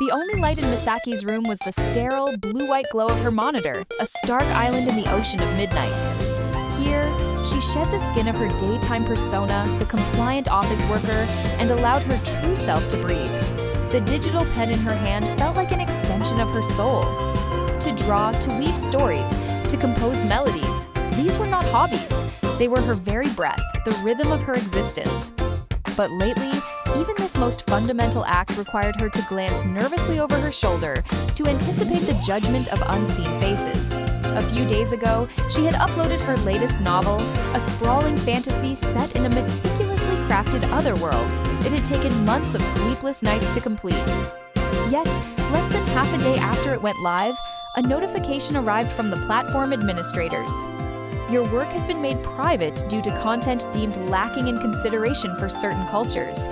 The only light in Misaki's room was the sterile, blue-white glow of her monitor, a stark island in the ocean of midnight. Here, she shed the skin of her daytime persona, the compliant office worker, and allowed her true self to breathe. The digital pen in her hand felt like an extension of her soul. To draw, to weave stories, to compose melodies, these were not hobbies. They were her very breath, the rhythm of her existence. But lately, even this most fundamental act required her to glance nervously over her shoulder to anticipate the judgment of unseen faces. A few days ago, she had uploaded her latest novel, a sprawling fantasy set in a meticulously crafted otherworld. It had taken months of sleepless nights to complete. Yet, less than half a day after it went live, a notification arrived from the platform administrators. Your work has been made private due to content deemed lacking in consideration for certain cultures.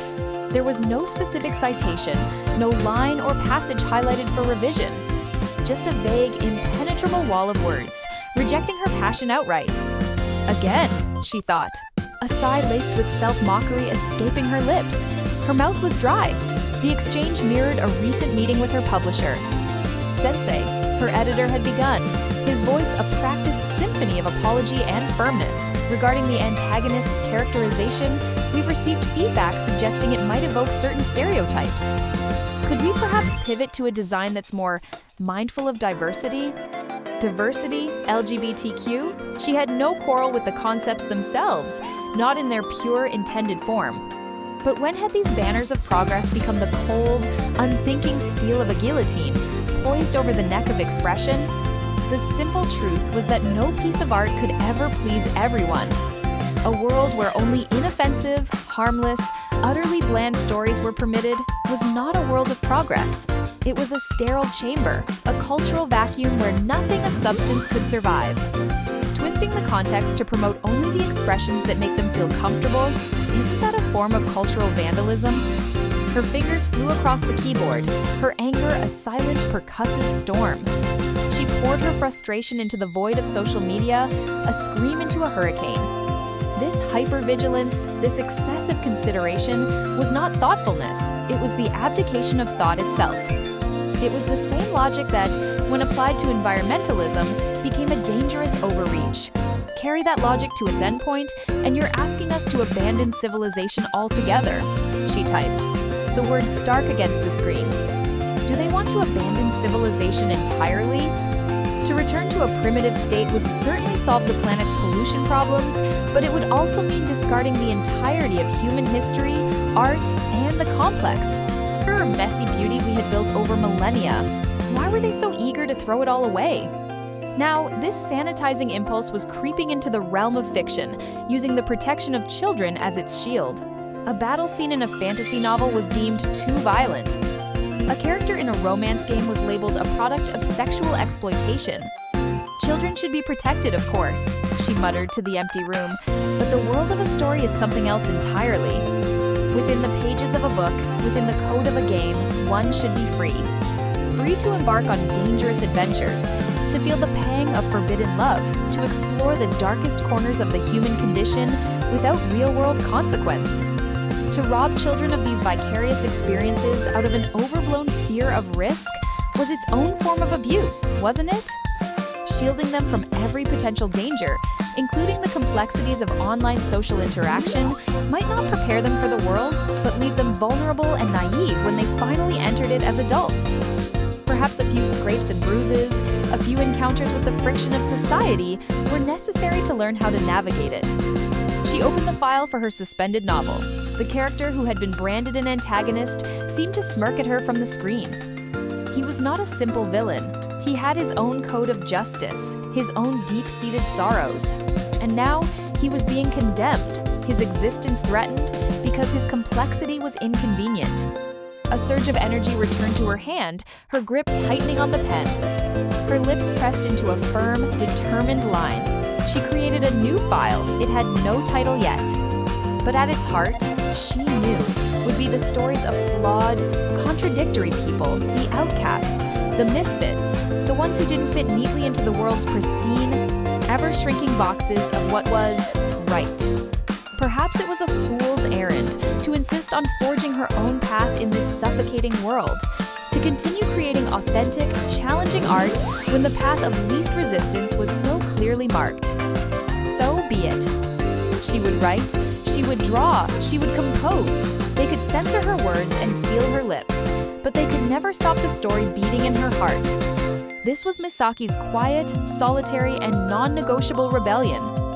There was no specific citation, no line or passage highlighted for revision. Just a vague, impenetrable wall of words, rejecting her passion outright. Again, she thought, a sigh laced with self-mockery escaping her lips. Her mouth was dry. The exchange mirrored a recent meeting with her publisher. Sensei, her editor, had begun, his voice a practiced symphony of apology and firmness. Regarding the antagonist's characterization, we've received feedback suggesting it might evoke certain stereotypes. Could we perhaps pivot to a design that's more mindful of diversity? Diversity, LGBTQ? She had no quarrel with the concepts themselves, not in their pure intended form. But when had these banners of progress become the cold, unthinking steel of a guillotine, poised over the neck of expression? The simple truth was that no piece of art could ever please everyone. A world where only inoffensive, harmless, utterly bland stories were permitted was not a world of progress. It was a sterile chamber, a cultural vacuum where nothing of substance could survive. Twisting the context to promote only the expressions that make them feel comfortable, isn't that a form of cultural vandalism? Her fingers flew across the keyboard, her anger a silent, percussive storm. She poured her frustration into the void of social media, a scream into a hurricane. This hypervigilance, this excessive consideration, was not thoughtfulness, it was the abdication of thought itself. It was the same logic that, when applied to environmentalism, became a dangerous overreach. Carry that logic to its endpoint, and you're asking us to abandon civilization altogether, she typed, the words stark against the screen. Do they want to abandon civilization entirely? To return to a primitive state would certainly solve the planet's pollution problems, but it would also mean discarding the entirety of human history, art, and the complex, pure messy beauty we had built over millennia. Why were they so eager to throw it all away? Now, this sanitizing impulse was creeping into the realm of fiction, using the protection of children as its shield. A battle scene in a fantasy novel was deemed too violent. A character in a romance game was labeled a product of sexual exploitation. Children should be protected, of course, she muttered to the empty room, but the world of a story is something else entirely. Within the pages of a book, within the code of a game, one should be free. Free to embark on dangerous adventures, to feel the pang of forbidden love, to explore the darkest corners of the human condition without real-world consequence. To rob children of these vicarious experiences out of an overblown fear of risk was its own form of abuse, wasn't it? Shielding them from every potential danger, including the complexities of online social interaction, might not prepare them for the world, but leave them vulnerable and naive when they finally entered it as adults. Perhaps a few scrapes and bruises, a few encounters with the friction of society were necessary to learn how to navigate it. She opened the file for her suspended novel. The character who had been branded an antagonist seemed to smirk at her from the screen. He was not a simple villain. He had his own code of justice, his own deep-seated sorrows. And now, he was being condemned, his existence threatened, because his complexity was inconvenient. A surge of energy returned to her hand, her grip tightening on the pen. Her lips pressed into a firm, determined line. She created a new file. It had no title yet. But at its heart, she knew, would be the stories of flawed, contradictory people, the outcasts, the misfits, the ones who didn't fit neatly into the world's pristine, ever-shrinking boxes of what was right. Perhaps it was a fool's errand to insist on forging her own path in this suffocating world. to continue creating authentic, challenging art when the path of least resistance was so clearly marked. So be it. She would write, she would draw, she would compose. They could censor her words and seal her lips, but they could never stop the story beating in her heart. This was Misaki's quiet, solitary, and non-negotiable rebellion.